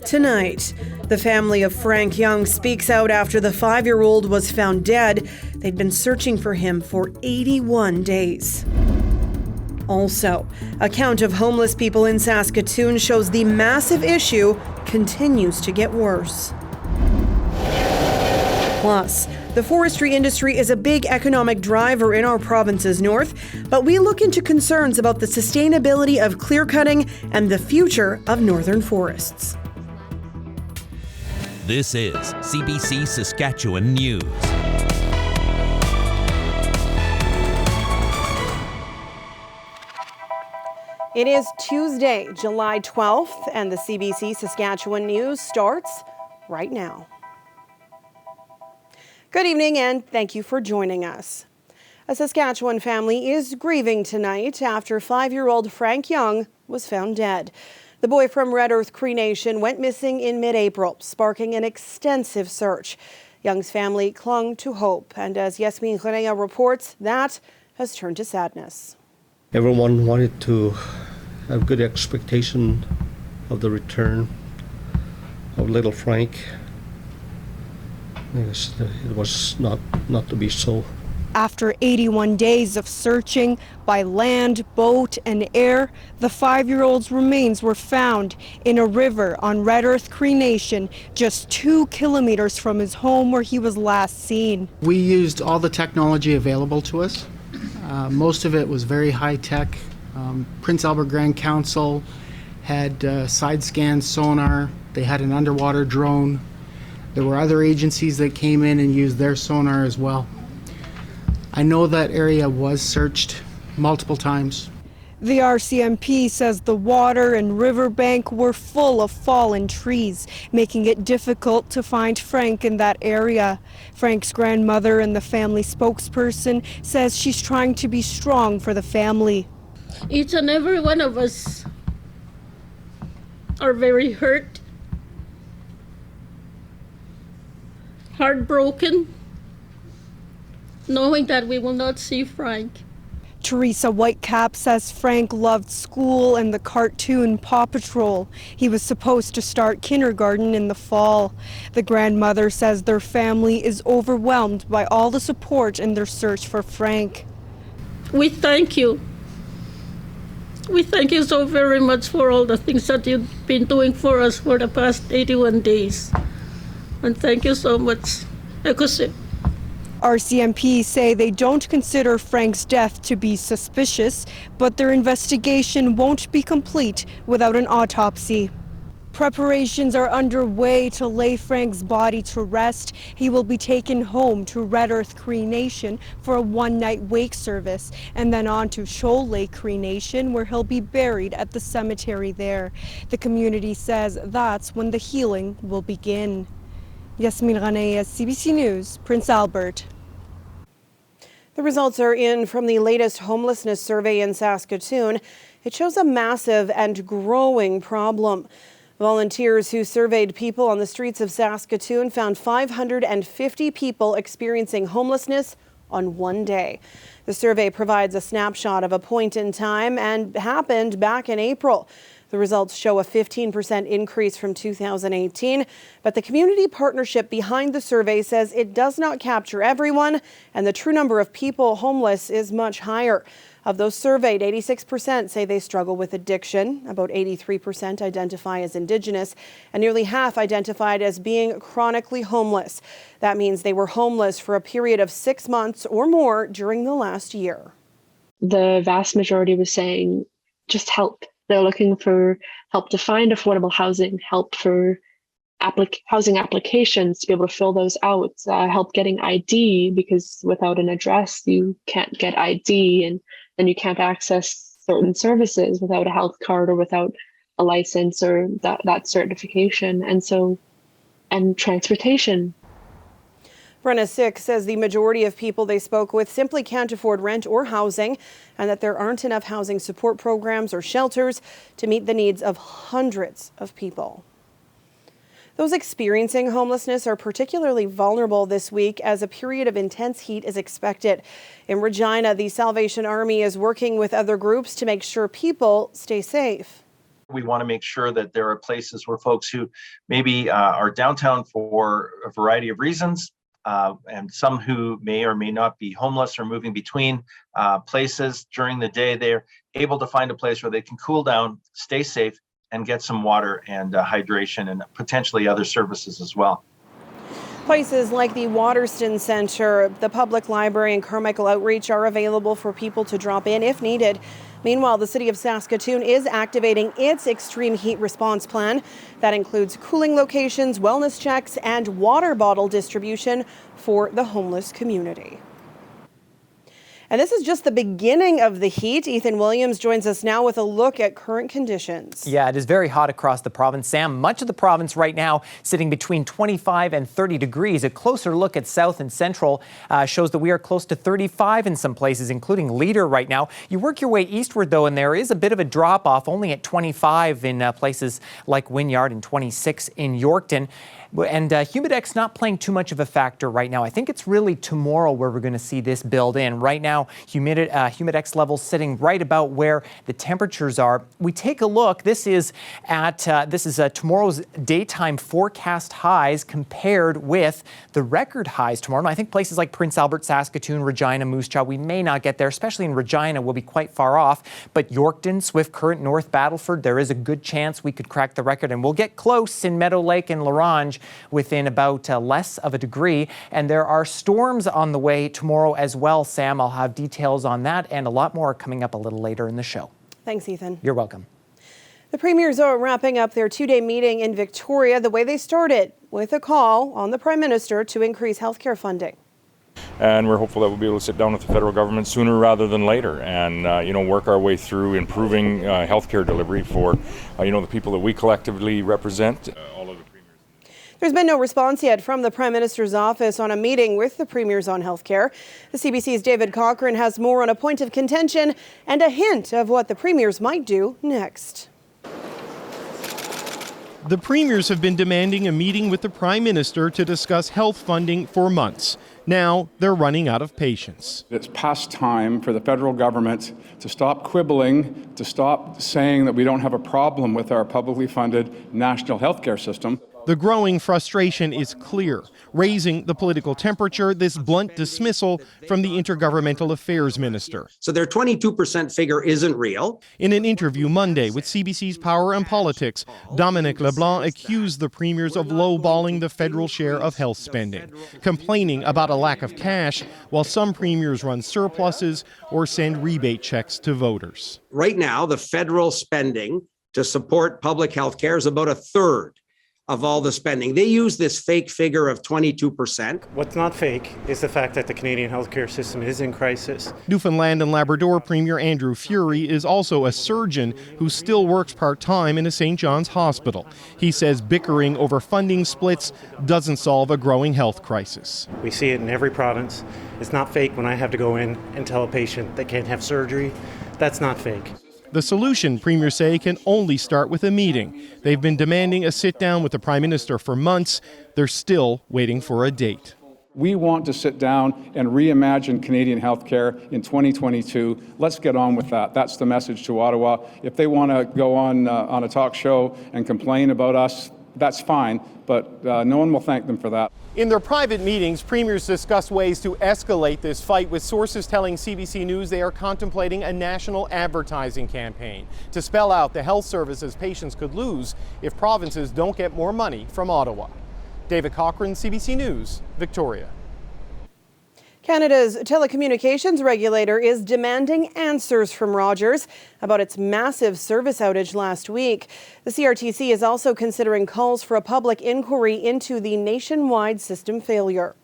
Tonight, the family of Frank Young speaks out after the 5-year-old was found dead. They'd been searching for him for 81 days. Also, a count of homeless people in Saskatoon shows the massive issue continues to get worse. Plus, the forestry industry is a big economic driver in our province's north, but we look into concerns about the sustainability of clear-cutting and the future of northern forests. This is CBC Saskatchewan News. It is Tuesday, July 12th, and the CBC Saskatchewan News starts right now. Good evening, and thank you for joining us. A Saskatchewan family is grieving tonight after 5-year-old Frank Young was found dead. The boy from Red Earth Cree Nation went missing in mid-April, sparking an extensive search. Young's family clung to hope, and as Yasmin Correa reports, that has turned to sadness. Everyone wanted to have good expectation of the return of little Frank. It was not to be so. After 81 days of searching by land, boat, and air, the 5-year-old's remains were found in a river on Red Earth Cree Nation, just 2 kilometers from his home where he was last seen. We used all the technology available to us. Most of it was very high tech. Prince Albert Grand Council had side scan sonar. They had an underwater drone. There were other agencies that came in and used their sonar as well. I know that area was searched multiple times. The RCMP says the water and riverbank were full of fallen trees, making it difficult to find Frank in that area. Frank's grandmother and the family spokesperson says she's trying to be strong for the family. Each and every one of us are very hurt, heartbroken, knowing that we will not see Frank. Teresa Whitecap says Frank loved school and the cartoon Paw Patrol. He was supposed to start kindergarten in the fall. The grandmother says their family is overwhelmed by all the support in their search for Frank. We thank you. We thank you so very much for all the things that you've been doing for us for the past 81 days. And thank you so much. RCMP say they don't consider Frank's death to be suspicious, but their investigation won't be complete without an autopsy. Preparations are underway to lay Frank's body to rest. He will be taken home to Red Earth Cree Nation for a one-night wake service, and then on to Shoal Lake Cree Nation, where he'll be buried at the cemetery there. The community says that's when the healing will begin. Yasmin Ranea, CBC News, Prince Albert. The results are in from the latest homelessness survey in Saskatoon. It shows a massive and growing problem. Volunteers who surveyed people on the streets of Saskatoon found 550 people experiencing homelessness on one day. The survey provides a snapshot of a point in time and happened back in April. The results show a 15% increase from 2018, but the community partnership behind the survey says it does not capture everyone, and the true number of people homeless is much higher. Of those surveyed, 86% say they struggle with addiction, about 83% identify as Indigenous, and nearly half identified as being chronically homeless. That means they were homeless for a period of 6 months or more during the last year. The vast majority was saying just help. They're looking for help to find affordable housing, help for housing applications to be able to fill those out, help getting ID, because without an address, you can't get ID and you can't access certain services without a health card or without a license or that certification. And transportation. Brenna Sick says the majority of people they spoke with simply can't afford rent or housing, and that there aren't enough housing support programs or shelters to meet the needs of hundreds of people. Those experiencing homelessness are particularly vulnerable this week as a period of intense heat is expected. In Regina, the Salvation Army is working with other groups to make sure people stay safe. We want to make sure that there are places where folks who maybe are downtown for a variety of reasons, and some who may or may not be homeless or moving between places during the day, they're able to find a place where they can cool down, stay safe, and get some water and hydration and potentially other services as well. Places like the Waterston Centre, the Public Library and Carmichael Outreach are available for people to drop in if needed. Meanwhile, the City of Saskatoon is activating its extreme heat response plan. That includes cooling locations, wellness checks, and water bottle distribution for the homeless community. And this is just the beginning of the heat. Ethan Williams joins us now with a look at current conditions. Yeah, it is very hot across the province, Sam. Much of the province right now sitting between 25 and 30 degrees. A closer look at south and central shows that we are close to 35 in some places, including Leader right now. You work your way eastward, though, and there is a bit of a drop-off, only at 25 in places like Wynyard and 26 in Yorkton. And Humidex not playing too much of a factor right now. I think it's really tomorrow where we're going to see this build in. Right now, Humidex levels sitting right about where the temperatures are. We take a look. This is at tomorrow's daytime forecast highs compared with the record highs tomorrow. And I think places like Prince Albert, Saskatoon, Regina, Moose Jaw, we may not get there, especially in Regina. We'll be quite far off. But Yorkton, Swift Current, North Battleford, there is a good chance we could crack the record. And we'll get close in Meadow Lake and La Ronge within about less of a degree. And there are storms on the way tomorrow as well, Sam. I'll have details on that and a lot more coming up a little later in the show. Thanks, Ethan. You're welcome. The premiers are wrapping up their two-day meeting in Victoria the way they started, with a call on the Prime Minister to increase healthcare funding. And we're hopeful that we'll be able to sit down with the federal government sooner rather than later and, work our way through improving healthcare delivery for, the people that we collectively represent. All of the premiers. There's been no response yet from the Prime Minister's office on a meeting with the premiers on healthcare. The CBC's David Cochrane has more on a point of contention and a hint of what the premiers might do next. The premiers have been demanding a meeting with the Prime Minister to discuss health funding for months. Now they're running out of patience. It's past time for the federal government to stop quibbling, to stop saying that we don't have a problem with our publicly funded national healthcare system. The growing frustration is clear, raising the political temperature, this blunt dismissal from the Intergovernmental Affairs Minister. So their 22% figure isn't real. In an interview Monday with CBC's Power and Politics, Dominic LeBlanc accused the premiers of lowballing the federal share of health spending, complaining about a lack of cash, while some premiers run surpluses or send rebate checks to voters. Right now, the federal spending to support public health care is about a third of all the spending. They use this fake figure of 22%. What's not fake is the fact that the Canadian healthcare system is in crisis. Newfoundland and Labrador Premier Andrew Furey is also a surgeon who still works part-time in a St. John's hospital. He says bickering over funding splits doesn't solve a growing health crisis. We see it in every province. It's not fake when I have to go in and tell a patient they can't have surgery. That's not fake. The solution, premiers say, can only start with a meeting. They've been demanding a sit-down with the Prime Minister for months. They're still waiting for a date. We want to sit down and reimagine Canadian healthcare in 2022. Let's get on with that. That's the message to Ottawa. If they want to go on a talk show and complain about us, that's fine, but no one will thank them for that. In their private meetings, premiers discuss ways to escalate this fight, with sources telling CBC News they are contemplating a national advertising campaign to spell out the health services patients could lose if provinces don't get more money from Ottawa. David Cochrane, CBC News, Victoria. Canada's telecommunications regulator is demanding answers from Rogers about its massive service outage last week. The CRTC is also considering calls for a public inquiry into the nationwide system failure.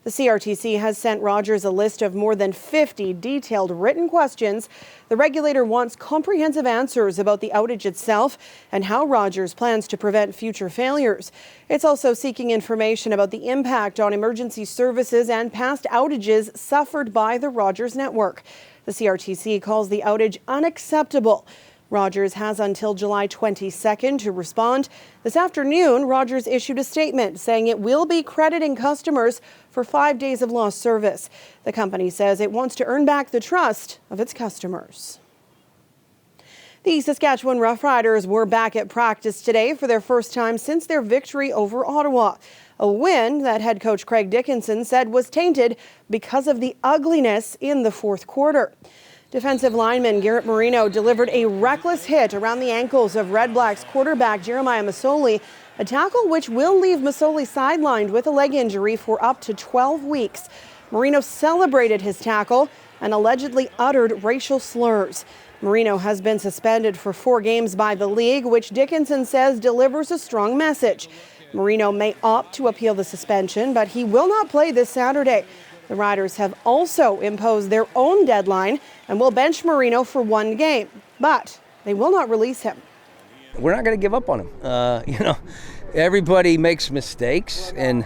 The CRTC has sent Rogers a list of more than 50 detailed written questions. The regulator wants comprehensive answers about the outage itself and how Rogers plans to prevent future failures. It's also seeking information about the impact on emergency services and past outages suffered by the Rogers network. The CRTC calls the outage unacceptable. Rogers has until July 22nd to respond. This afternoon, Rogers issued a statement saying it will be crediting customers for 5 days of lost service. The company says it wants to earn back the trust of its customers. The Saskatchewan Roughriders were back at practice today for their first time since their victory over Ottawa. A win that head coach Craig Dickinson said was tainted because of the ugliness in the fourth quarter. Defensive lineman Garrett Marino delivered a reckless hit around the ankles of Redblacks quarterback Jeremiah Masoli, a tackle which will leave Masoli sidelined with a leg injury for up to 12 weeks. Marino celebrated his tackle and allegedly uttered racial slurs. Marino has been suspended for 4 games by the league, which Dickinson says delivers a strong message. Marino may opt to appeal the suspension, but he will not play this Saturday. The Riders have also imposed their own deadline and will bench Marino for 1 game, but they will not release him. We're not going to give up on him. Everybody makes mistakes, and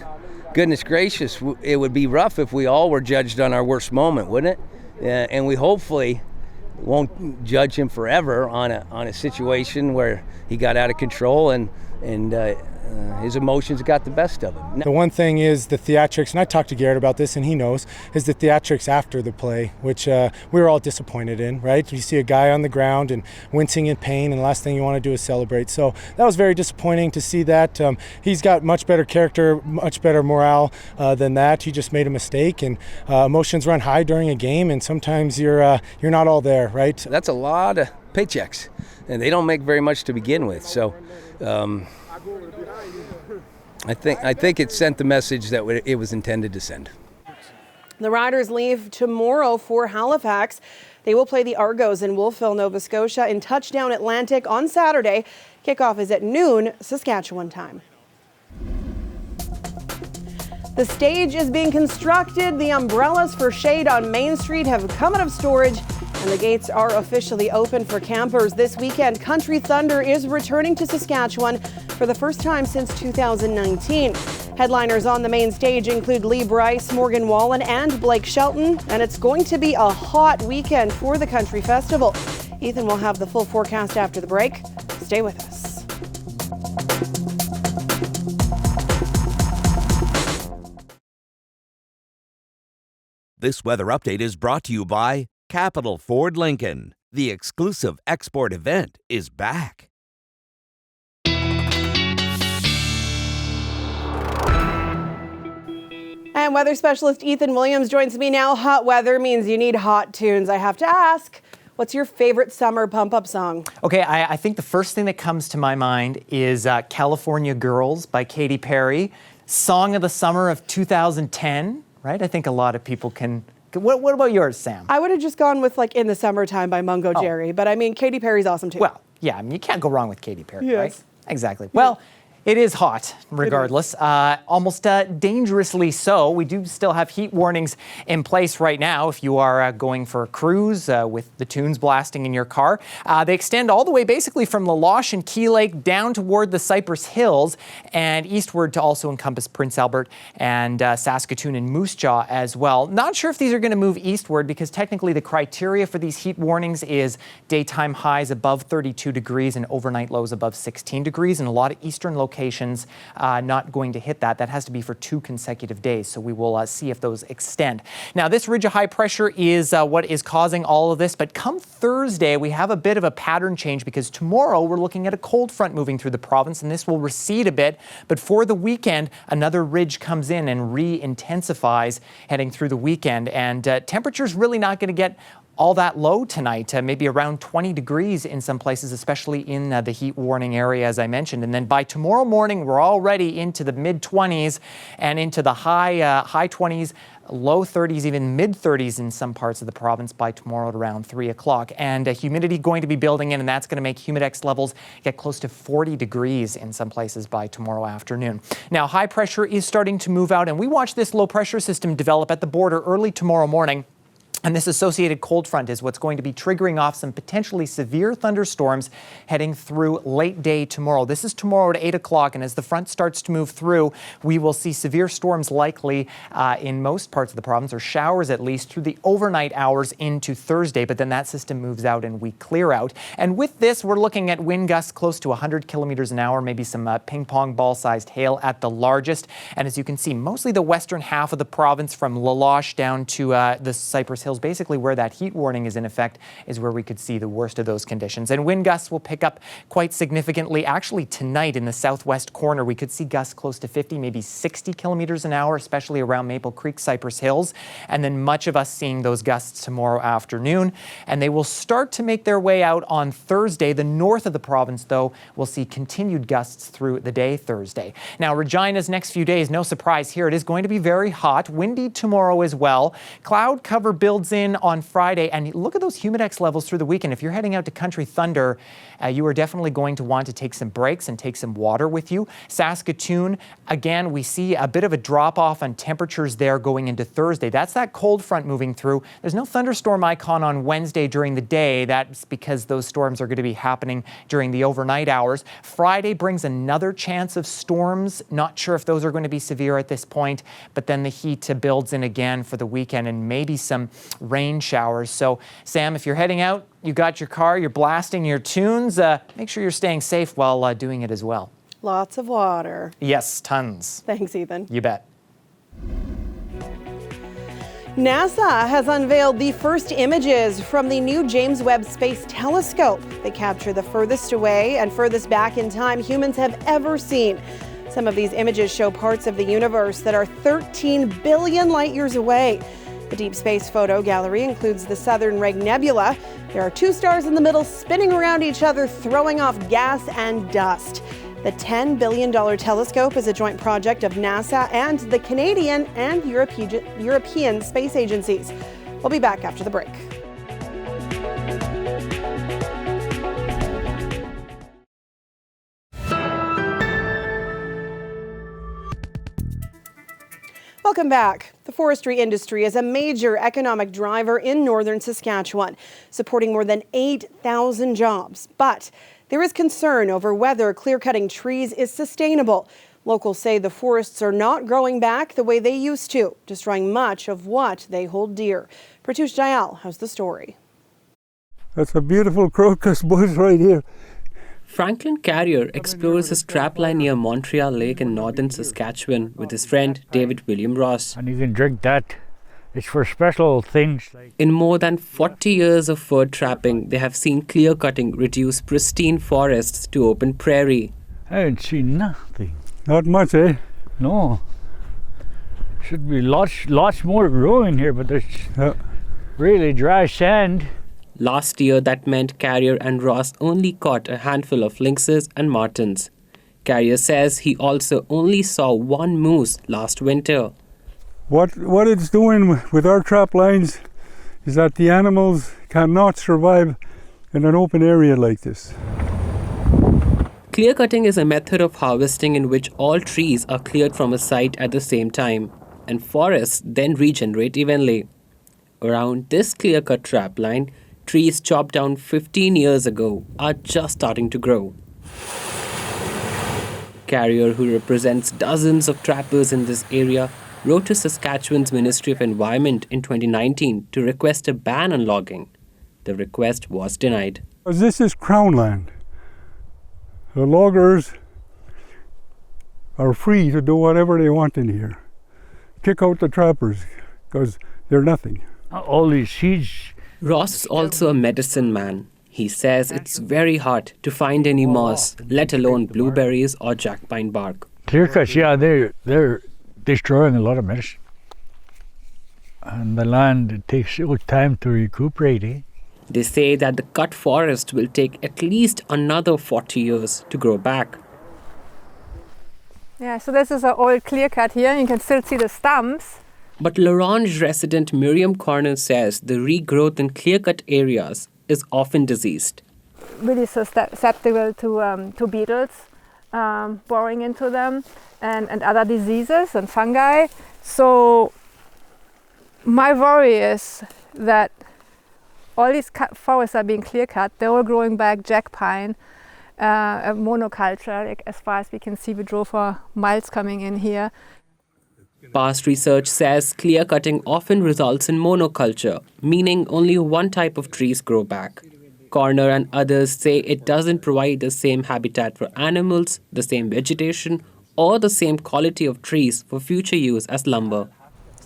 goodness gracious, it would be rough if we all were judged on our worst moment, wouldn't it? And we hopefully won't judge him forever on a situation where he got out of control and his emotions got the best of him. The one thing is the theatrics, and I talked to Garrett about this and he knows, is the theatrics after the play, which we were all disappointed in, right? You see a guy on the ground and wincing in pain, and the last thing you want to do is celebrate. So that was very disappointing to see that. He's got much better character, much better morale than that. He just made a mistake, and emotions run high during a game, and sometimes you're not all there, right? That's a lot of paychecks, and they don't make very much to begin with. So I think it sent the message that it was intended to send. The Riders leave tomorrow for Halifax. They will play the Argos in Wolfville, Nova Scotia in Touchdown Atlantic on Saturday. Kickoff is at noon Saskatchewan time. The stage is being constructed. The umbrellas for shade on Main Street have come out of storage, and the gates are officially open for campers this weekend. Country Thunder is returning to Saskatchewan for the first time since 2019. Headliners on the main stage include Lee Bryce, Morgan Wallen, and Blake Shelton, and it's going to be a hot weekend for the Country Festival. Ethan will have the full forecast after the break. Stay with us. This weather update is brought to you by Capital Ford Lincoln. The exclusive export event is back. And weather specialist Ethan Williams joins me now. Hot weather means you need hot tunes. I have to ask, what's your favorite summer pump-up song? Okay, I think the first thing that comes to my mind is California Girls by Katy Perry. Song of the summer of 2010, right? I think a lot of people can... What about yours, Sam? I would have just gone with like In the Summertime by Mungo Jerry, but I mean, Katy Perry's awesome too. Well, yeah, I mean, you can't go wrong with Katy Perry, Yes. right? Exactly. Well, it is hot, regardless. Almost dangerously so. We do still have heat warnings in place right now if you are going for a cruise with the tunes blasting in your car. They extend all the way basically from La Loche and Key Lake down toward the Cypress Hills and eastward to also encompass Prince Albert and Saskatoon and Moose Jaw as well. Not sure if these are going to move eastward because technically the criteria for these heat warnings is daytime highs above 32 degrees and overnight lows above 16 degrees, and a lot of eastern locations not going to hit that. That has to be for 2 consecutive days, so we will see if those extend. Now, this ridge of high pressure is what is causing all of this, but come Thursday, we have a bit of a pattern change because tomorrow we're looking at a cold front moving through the province, and this will recede a bit, but for the weekend, another ridge comes in and re-intensifies heading through the weekend, and temperature's really not going to get all that low tonight, maybe around 20 degrees in some places, especially in the heat warning area, as I mentioned. And then by tomorrow morning, we're already into the mid-20s and into the high 20s, low 30s, even mid-30s in some parts of the province by tomorrow at around 3 o'clock. And humidity going to be building in, and that's going to make humidex levels get close to 40 degrees in some places by tomorrow afternoon. Now, high pressure is starting to move out, and we watch this low pressure system develop at the border early tomorrow morning. And this associated cold front is what's going to be triggering off some potentially severe thunderstorms heading through late day tomorrow. This is tomorrow at 8 o'clock, and as the front starts to move through, we will see severe storms likely in most parts of the province, or showers at least, through the overnight hours into Thursday, but then that system moves out and we clear out. And with this, we're looking at wind gusts close to 100 kilometers an hour, maybe some ping pong ball-sized hail at the largest. And as you can see, mostly the western half of the province from La Loche down to the Cypress Hills Hills, basically where that heat warning is in effect, is where we could see the worst of those conditions. And wind gusts will pick up quite significantly. Actually, tonight in the southwest corner, we could see gusts close to 50, maybe 60 kilometers an hour, especially around Maple Creek, Cypress Hills. And then much of us seeing those gusts tomorrow afternoon. And they will start to make their way out on Thursday. The north of the province, though, will see continued gusts through the day Thursday. Now, Regina's next few days, no surprise here, it is going to be very hot, windy tomorrow as well. Cloud cover builds in on Friday, and look at those humidex levels through the weekend. If you're heading out to Country Thunder, you are definitely going to want to take some breaks and take some water with you. Saskatoon, again, we see a bit of a drop off on temperatures there going into Thursday. That's that cold front moving through. There's no thunderstorm icon on Wednesday during the day. That's because those storms are going to be happening during the overnight hours. Friday brings another chance of storms. Not sure if those are going to be severe at this point, but then the heat builds in again for the weekend and maybe some rain showers. So, Sam, if you're heading out, you got your car, you're blasting your tunes, make sure you're staying safe while doing it as well. Lots of water. Yes, tons. Thanks, Ethan. You bet. NASA has unveiled the first images from the new James Webb Space Telescope. They capture the furthest away and furthest back in time humans have ever seen. Some of these images show parts of the universe that are 13 billion light years away. The Deep Space Photo Gallery includes the Southern Ring Nebula. There are 2 stars in the middle spinning around each other, throwing off gas and dust. The $10 billion telescope is a joint project of NASA and the Canadian and European space agencies. We'll be back after the break. Welcome back. The forestry industry is a major economic driver in northern Saskatchewan, supporting more than 8,000 jobs. But there is concern over whether clear-cutting trees is sustainable. Locals say the forests are not growing back the way they used to, destroying much of what they hold dear. Pratush Jayal has the story. That's a beautiful crocus bush right here. Franklin Carrier explores his trapline near Montreal Lake in northern Saskatchewan with his friend David William Ross. And you can drink that. It's for special things. In more than 40 years of fur trapping, they have seen clear cutting reduce pristine forests to open prairie. I haven't seen nothing. Not much, eh? No. Should be lots more growing here, but there's really dry sand. Last year, that meant Carrier and Ross only caught a handful of lynxes and martens. Carrier says he also only saw one moose last winter. What it's doing with our trap lines is that the animals cannot survive in an open area like this. Clear cutting is a method of harvesting in which all trees are cleared from a site at the same time, and forests then regenerate evenly. Around this clear-cut trap line, trees chopped down 15 years ago are just starting to grow. Carrier, who represents dozens of trappers in this area, wrote to Saskatchewan's Ministry of Environment in 2019 to request a ban on logging. The request was denied. This is Crown land. The loggers are free to do whatever they want in here. Kick out the trappers because they're nothing. All these seeds. Ross is also a medicine man. He says it's very hard to find any moss, let alone blueberries or jackpine bark. Clear cuts, yeah, they're destroying a lot of medicine. And the land, it takes time to recuperate, eh? They say that the cut forest will take at least another 40 years to grow back. Yeah, so this is an old clear cut here. You can still see the stumps. But Larange resident Miriam Corner says the regrowth in clear-cut areas is often diseased. Really susceptible to beetles boring into them and other diseases and fungi. So my worry is that all these forests are being clear-cut. They're all growing back jack pine, monoculture. Like, as far as we can see, we drove for miles coming in here. Past research says clear cutting often results in monoculture, meaning only one type of trees grow back. Corner and others say it doesn't provide the same habitat for animals, the same vegetation, or the same quality of trees for future use as lumber.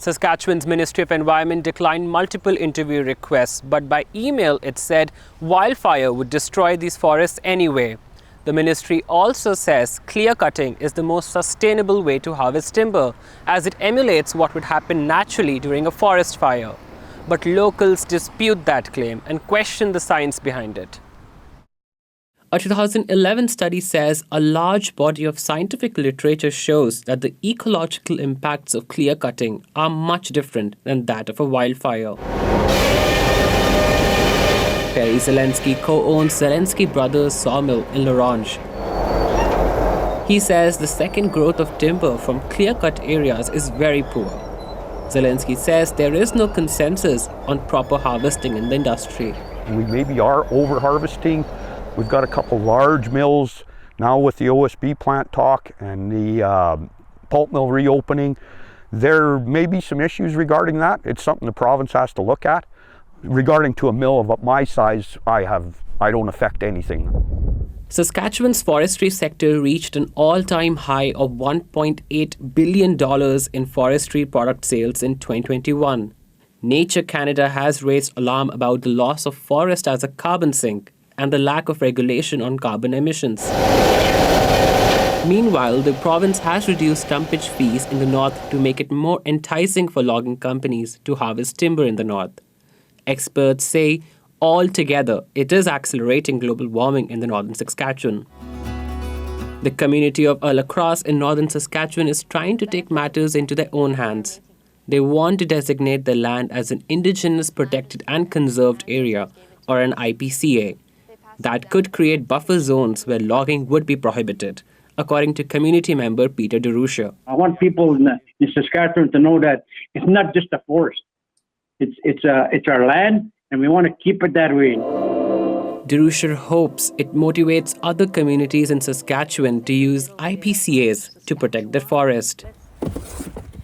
Saskatchewan's Ministry of Environment declined multiple interview requests, but by email it said wildfire would destroy these forests anyway. The ministry also says clear cutting is the most sustainable way to harvest timber, as it emulates what would happen naturally during a forest fire. But locals dispute that claim and question the science behind it. A 2011 study says a large body of scientific literature shows that the ecological impacts of clear cutting are much different than that of a wildfire. Perry Zelensky co-owns Zelensky Brothers Sawmill in L'Orange. He says the second growth of timber from clear-cut areas is very poor. Zelensky says there is no consensus on proper harvesting in the industry. We maybe are over-harvesting. We've got a couple large mills now with the OSB plant talk and the pulp mill reopening. There may be some issues regarding that. It's something the province has to look at. Regarding to a mill of my size, I don't affect anything. Saskatchewan's forestry sector reached an all-time high of $1.8 billion in forestry product sales in 2021. Nature Canada has raised alarm about the loss of forest as a carbon sink and the lack of regulation on carbon emissions. Meanwhile, the province has reduced stumpage fees in the north to make it more enticing for logging companies to harvest timber in the north. Experts say altogether it is accelerating global warming in the northern Saskatchewan. The community of La Crosse in northern Saskatchewan is trying to take matters into their own hands. They want to designate the land as an Indigenous Protected and Conserved Area, or an IPCA. That could create buffer zones where logging would be prohibited, according to community member Peter DeRusha. I want people in Saskatchewan to know that it's not just a forest. It's our land, and we want to keep it that way. DeRusha hopes it motivates other communities in Saskatchewan to use IPCAs to protect their forest.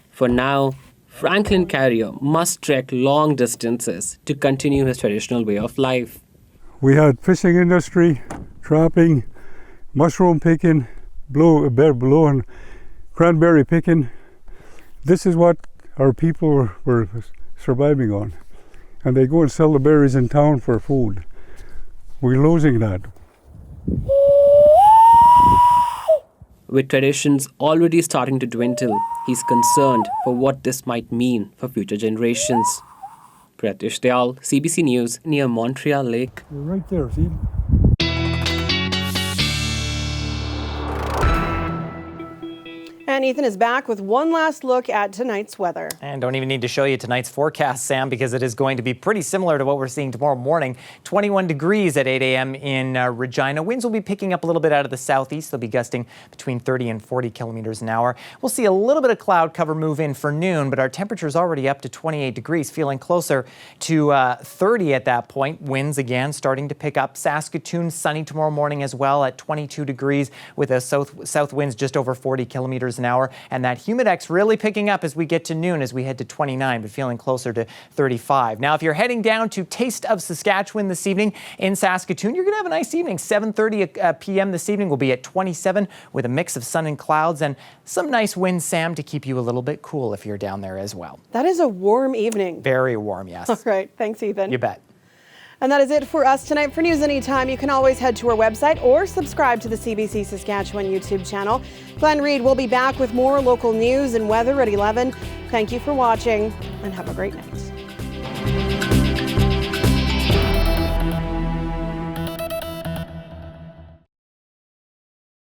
For now, Franklin Carrier must trek long distances to continue his traditional way of life. We had fishing industry, trapping, mushroom picking, blowing, cranberry picking. This is what our people were surviving on. And they go and sell the berries in town for food. We're losing that. With traditions already starting to dwindle, he's concerned for what this might mean for future generations. Pratish Dayal, CBC News, near Montreal Lake. You're right there, see? And Ethan is back with one last look at tonight's weather. And don't even need to show you tonight's forecast, Sam, because it is going to be pretty similar to what we're seeing tomorrow morning. 21 degrees at 8 a.m. in Regina. Winds will be picking up a little bit out of the southeast. They'll be gusting between 30 and 40 kilometers an hour. We'll see a little bit of cloud cover move in for noon, but our temperature is already up to 28 degrees, feeling closer to 30 at that point. Winds again starting to pick up. Saskatoon sunny tomorrow morning as well at 22 degrees with a south winds just over 40 kilometers an hour. And that humidex really picking up as we get to noon, as we head to 29, but feeling closer to 35. Now, if you're heading down to Taste of Saskatchewan this evening in Saskatoon, you're going to have a nice evening. 7:30 p.m. this evening will be at 27 with a mix of sun and clouds and some nice winds, Sam, to keep you a little bit cool if you're down there as well. That is a warm evening. Very warm, yes. All right. Thanks, Ethan. You bet. And that is it for us tonight. For news anytime, you can always head to our website or subscribe to the CBC Saskatchewan YouTube channel. Glenn Reed will be back with more local news and weather at 11. Thank you for watching and have a great night.